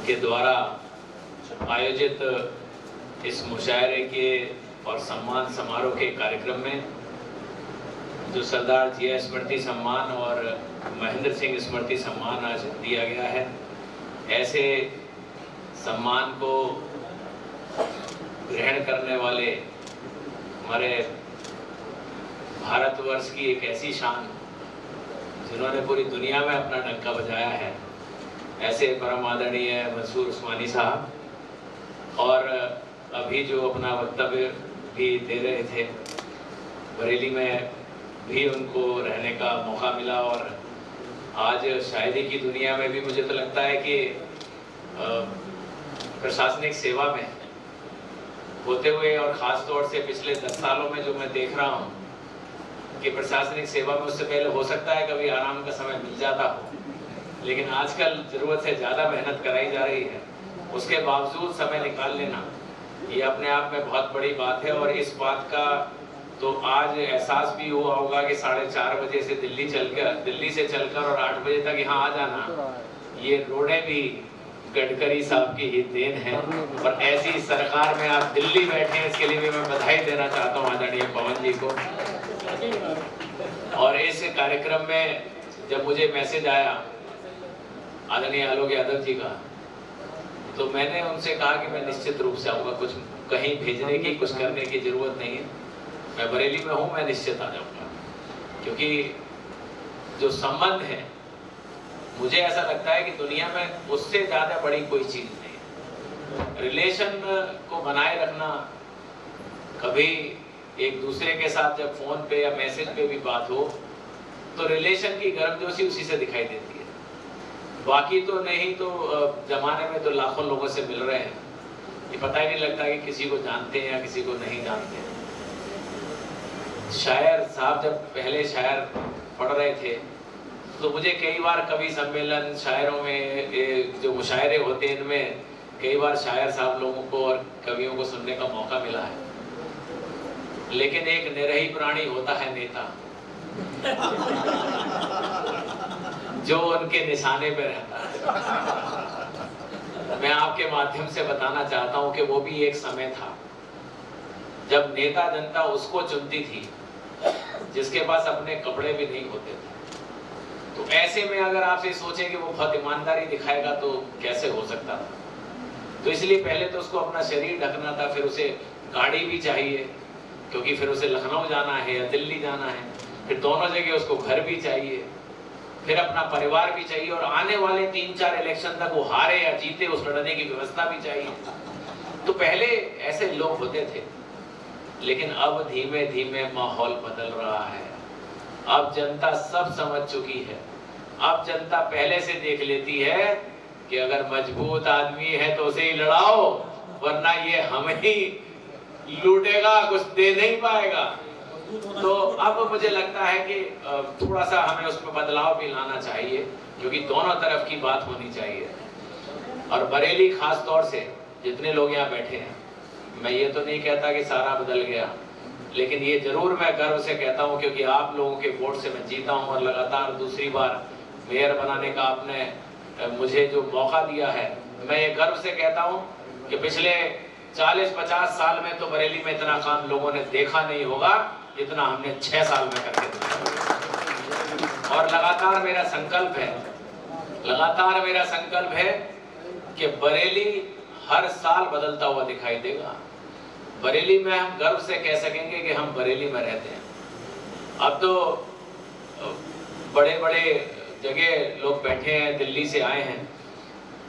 के द्वारा आयोजित इस मुशायरे के और सम्मान समारोह के कार्यक्रम में जो सरदार जिया स्मृति सम्मान और महेंद्र सिंह स्मृति सम्मान आज दिया गया है, ऐसे सम्मान को ग्रहण करने वाले हमारे भारतवर्ष की एक ऐसी शान जिन्होंने पूरी दुनिया में अपना डंका बजाया है, ऐसे परम आदरणीय मंसूर उस्मानी साहब, और अभी जो अपना वक्तव्य भी दे रहे थे, बरेली में भी उनको रहने का मौका मिला। और आज शायरी की दुनिया में भी मुझे तो लगता है कि प्रशासनिक सेवा में होते हुए और ख़ास तौर से पिछले 10 सालों में जो मैं देख रहा हूँ कि प्रशासनिक सेवा में उससे पहले हो सकता है कभी आराम का समय मिल जाता हो, लेकिन आजकल ज़रूरत से ज़्यादा मेहनत कराई जा रही है, उसके बावजूद समय निकाल लेना ये अपने आप में बहुत बड़ी बात है। और इस बात का तो आज एहसास भी हुआ होगा कि 4:30 बजे से दिल्ली से चलकर और 8 बजे तक यहाँ आ जाना, ये रोडें भी गडकरी साहब की ही देन है। और ऐसी सरकार में आप दिल्ली बैठे हैं, इसके लिए भी मैं बधाई देना चाहता हूँ आदरणीय पवन जी को। और इस कार्यक्रम में जब मुझे मैसेज आया आदरणीय आलोक यादव जी का, तो मैंने उनसे कहा कि मैं निश्चित रूप से आऊँगा, कुछ कहीं भेजने की कुछ करने की जरूरत नहीं है, मैं बरेली में हूँ, मैं निश्चित आ जाऊँगा। क्योंकि जो संबंध है, मुझे ऐसा लगता है कि दुनिया में उससे ज़्यादा बड़ी कोई चीज़ नहीं है। रिलेशन को बनाए रखना, कभी एक दूसरे के साथ जब फ़ोन पे या मैसेज पे भी बात हो तो रिलेशन की गर्मजोशी उसी से दिखाई देती है। बाकी तो नहीं तो ज़माने में तो लाखों लोगों से मिल रहे हैं, ये पता ही नहीं लगता कि किसी को जानते हैं या किसी को नहीं जानते हैं। शायर साहब जब पहले शायर पढ़ रहे थे तो मुझे कई बार कवि सम्मेलन, शायरों में जो मुशायरे होते हैं, इनमें कई बार शायर साहब लोगों को और कवियों को सुनने का मौका मिला है। लेकिन एक निरही प्राणी होता है नेता जो उनके निशाने पे रहता है। मैं आपके माध्यम से बताना चाहता हूं कि वो भी एक समय था जब नेता जनता उसको चुनती थी जिसके पास अपने कपड़े भी नहीं होते थे। तो ऐसे में अगर आप ये सोचें कि वो बहुत ईमानदारी दिखाएगा तो कैसे हो सकता था। तो इसलिए पहले तो उसको अपना शरीर ढकना था, फिर उसे गाड़ी भी चाहिए क्योंकि फिर उसे लखनऊ जाना है या दिल्ली जाना है, फिर दोनों जगह उसको घर भी चाहिए, फिर अपना परिवार भी चाहिए, और आने वाले 3-4 इलेक्शन तक वो हारे या जीते उस लड़ने की व्यवस्था भी चाहिए। तो पहले ऐसे लोग होते थे, लेकिन अब धीमे धीमे माहौल बदल रहा है। अब जनता सब समझ चुकी है। अब जनता पहले से देख लेती है कि अगर मजबूत आदमी है तो उसे ही लड़ाओ, वरना ये हमें ही लूटेगा, कुछ दे नहीं पाएगा। तो अब मुझे लगता है कि थोड़ा सा हमें उसमें बदलाव भी लाना चाहिए, क्योंकि दोनों तरफ की बात होनी चाहिए। और बरेली खास तौर से जितने लोग यहाँ बैठे हैं, मैं ये तो नहीं कहता कि सारा बदल गया, लेकिन ये जरूर मैं गर्व से कहता हूँ क्योंकि आप लोगों के वोट से मैं जीता हूँ और लगातार दूसरी बार मेयर बनाने का आपने मुझे जो मौका दिया है, मैं ये गर्व से कहता हूँ कि पिछले 40-50 साल में तो बरेली में इतना काम लोगों ने देखा नहीं होगा जितना हमने 6 साल में करके दिया। और लगातार मेरा संकल्प है कि बरेली हर साल बदलता हुआ दिखाई देगा। बरेली में हम गर्व से कह सकेंगे कि हम बरेली में रहते हैं। अब तो बड़े बड़े जगह लोग बैठे हैं, दिल्ली से आए हैं।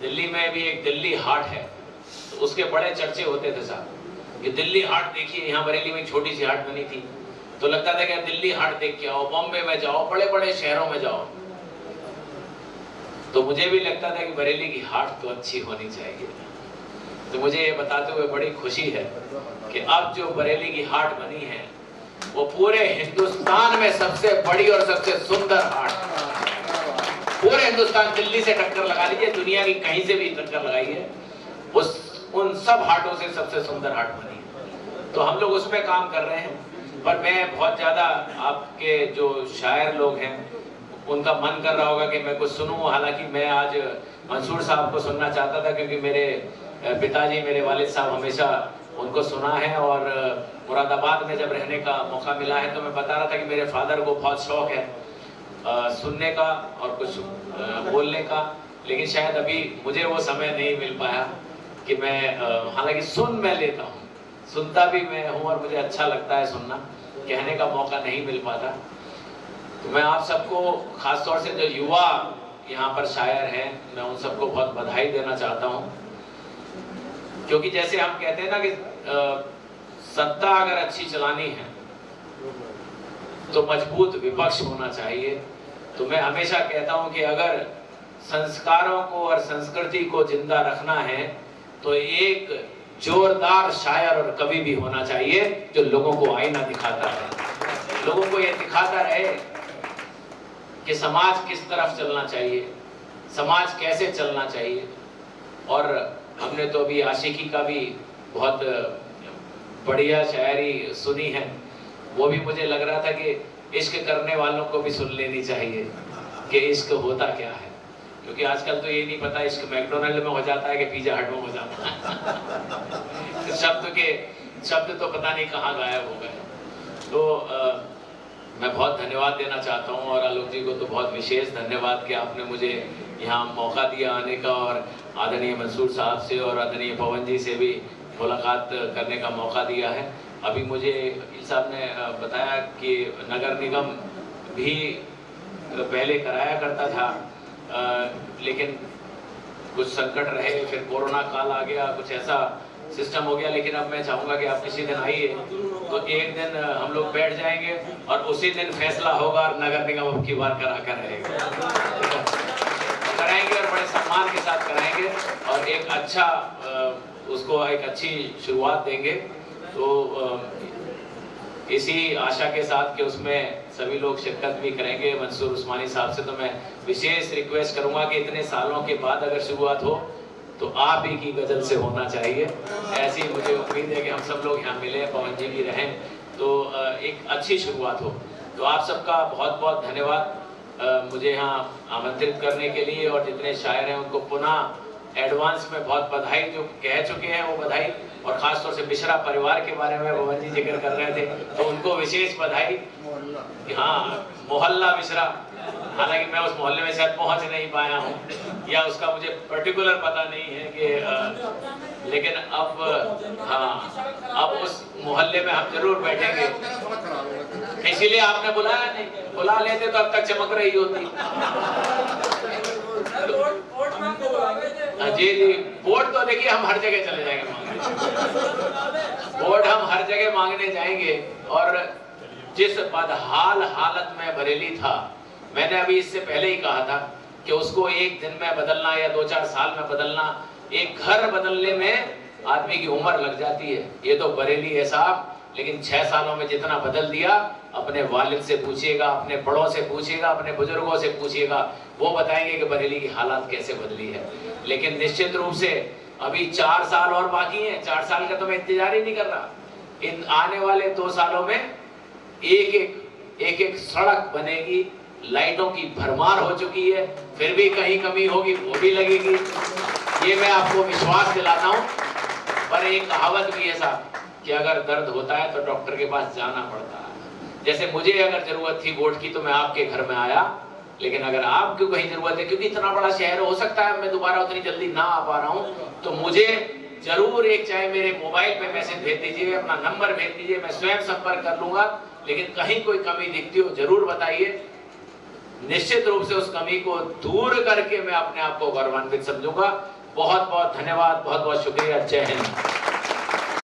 दिल्ली में भी एक दिल्ली हाट है, तो उसके बड़े चर्चे होते थे साहब कि दिल्ली हाट देखिए, यहाँ बरेली में छोटी सी हाट बनी थी, तो लगता था कि दिल्ली हाट देख के आओ, बॉम्बे में जाओ, बड़े बड़े शहरों में जाओ। तो मुझे भी लगता था कि बरेली की हाट तो अच्छी होनी चाहिए। तो मुझे ये बताते हुए बड़ी खुशी है कि अब जो बरेली की हाट बनी है वो पूरे हिंदुस्तान में सबसे बड़ी और सबसे सुंदर हाट, पूरे हिंदुस्तान, दिल्ली से टक्कर लगा लीजिए, दुनिया की कहीं से भी टक्कर लगाइए, उन सब हाटों से सबसे सुंदर हाट बनी है। तो हम लोग उसमें काम कर रहे हैं। पर मैं बहुत ज्यादा आपके जो शायर लोग हैं उनका मन कर रहा होगा कि मैं कुछ सुनूं। हालांकि मैं आज मंसूर साहब को सुनना चाहता था, क्योंकि मेरे पिताजी, मेरे वालिद साहब हमेशा उनको सुना है, और मुरादाबाद में जब रहने का मौका मिला है तो मैं बता रहा था कि मेरे फादर को बहुत शौक है सुनने का और कुछ बोलने का, लेकिन शायद अभी मुझे वो समय नहीं मिल पाया कि मैं हालांकि सुन मैं लेता हूँ, सुनता भी मैं हूँ और मुझे अच्छा लगता है सुनना, कहने का मौका नहीं मिल पाता। तो मैं आप सबको, खासतौर से जो युवा यहाँ पर शायर हैं, मैं उन सबको बहुत बधाई देना चाहता हूँ, क्योंकि जैसे हम कहते हैं ना कि सत्ता अगर अच्छी चलानी है तो मजबूत विपक्ष होना चाहिए। तो मैं हमेशा कहता हूं कि अगर संस्कारों को और संस्कृति को जिंदा रखना है तो एक जोरदार शायर और कवि भी होना चाहिए जो लोगों को आईना दिखाता है, लोगों को यह दिखाता रहे कि समाज किस तरफ चलना चाहिए, समाज कैसे चलना चाहिए। और हमने तो अभी आशिकी का भी बहुत बढ़िया शायरी सुनी है, वो भी मुझे लग रहा था कि इश्क करने वालों को भी सुन लेनी चाहिए कि इश्क होता क्या है, क्योंकि आजकल तो ये नहीं पता इश्क मैकडोनल्ड में हो जाता है कि पिज्जा हट में हो जाता है। शब्द तो पता नहीं कहाँ गायब हो गए। तो मैं बहुत धन्यवाद देना चाहता हूँ, और आलोक जी को तो बहुत विशेष धन्यवाद कि आपने मुझे यहाँ मौका दिया आने का, और आदरणीय मंसूर साहब से और आदरणीय पवन जी से भी मुलाकात करने का मौका दिया है। अभी मुझे वकील साहब ने बताया कि नगर निगम भी पहले कराया करता था, लेकिन कुछ संकट रहे, फिर कोरोना काल आ गया, कुछ ऐसा सिस्टम हो गया। लेकिन अब मैं चाहूँगा कि आप किसी दिन आइए तो एक दिन हम लोग बैठ जाएंगे और उसी दिन फैसला होगा और नगर निगम अब की बार करा कर रहेगा, कराएंगे और बड़े सम्मान के साथ कराएंगे और एक अच्छा उसको एक अच्छी शुरुआत देंगे। तो इसी आशा के साथ कि उसमें सभी लोग शिरकत भी करेंगे। मंसूर उस्मानी साहब से तो मैं विशेष रिक्वेस्ट करूंगा कि इतने सालों के बाद अगर शुरुआत हो तो आप ही की गजल से होना चाहिए। ऐसी मुझे उम्मीद है कि हम सब लोग यहाँ मिले, पवन जी भी रहें, तो एक अच्छी शुरुआत हो। तो आप सबका बहुत बहुत धन्यवाद मुझे यहाँ आमंत्रित करने के लिए, और जितने शायर हैं उनको पुनः एडवांस में बहुत बधाई, जो कह चुके हैं वो बधाई, और खासतौर से मिश्रा परिवार के बारे में पवन जी जिक्र कर रहे थे तो उनको विशेष बधाई। हाँ, मोहल्ला मिश्रा, हालांकि मैं उस मोहल्ले में शायद पहुंच नहीं पाया हूँ या उसका मुझे पर्टिकुलर पता नहीं है कि लेकिन अब हाँ, अब उस मोहल्ले में हम जरूर बैठेंगे, इसीलिए आपने बुलाया नहीं, बुला लेते तो अब तक चमक रही होती। जी जी, वोट तो देखिए हम हर जगह चले जाएंगे मांगने, वोट हम हर जगह मांगने जाएंगे। और जिस बदहाल हालत में बरेली था, मैंने अभी इससे पहले ही कहा था कि उसको एक दिन में बदलना या 2-4 साल में बदलना, एक घर बदलने में आदमी की उम्र लग जाती है। ये तो बरेली है साहब, लेकिन 6 सालों में जितना बदल दिया, अपने वालिद से पूछिएगा, अपने बड़ों से पूछिएगा, अपने बुजुर्गों से पूछिएगा, वो बताएंगे कि बरेली की हालात कैसे बदली है। लेकिन निश्चित रूप से अभी 4 साल और बाकी हैं, 4 साल का तो मैं इंतजार ही नहीं कर रहा। इन आने वाले 2 सालों में एक सड़क बनेगी, लाइटों की भरमार हो चुकी है, फिर भी कहीं कमी होगी वो भी लगेगी, ये मैं आपको विश्वास दिलाता हूँ। पर एक कहावत भी है साहब कि अगर दर्द होता है तो डॉक्टर के पास जाना पड़ता है। जैसे मुझे अगर जरूरत थी वोट की तो मैं आपके घर में आया, लेकिन अगर आपको कहीं जरूरत है, क्योंकि इतना बड़ा शहर हो सकता है मैं दोबारा उतनी जल्दी ना आ पा रहा हूँ, तो मुझे जरूर एक चाहे मेरे मोबाइल पे मैसेज भेज दीजिए, अपना नंबर भेज दीजिए, मैं स्वयं संपर्क कर लूंगा। लेकिन कहीं कोई कमी दिखती हो जरूर बताइए, निश्चित रूप से उस कमी को दूर करके मैं अपने आप को गौरवान्वित समझूंगा। बहुत बहुत धन्यवाद, बहुत बहुत शुक्रिया। जय हिंद।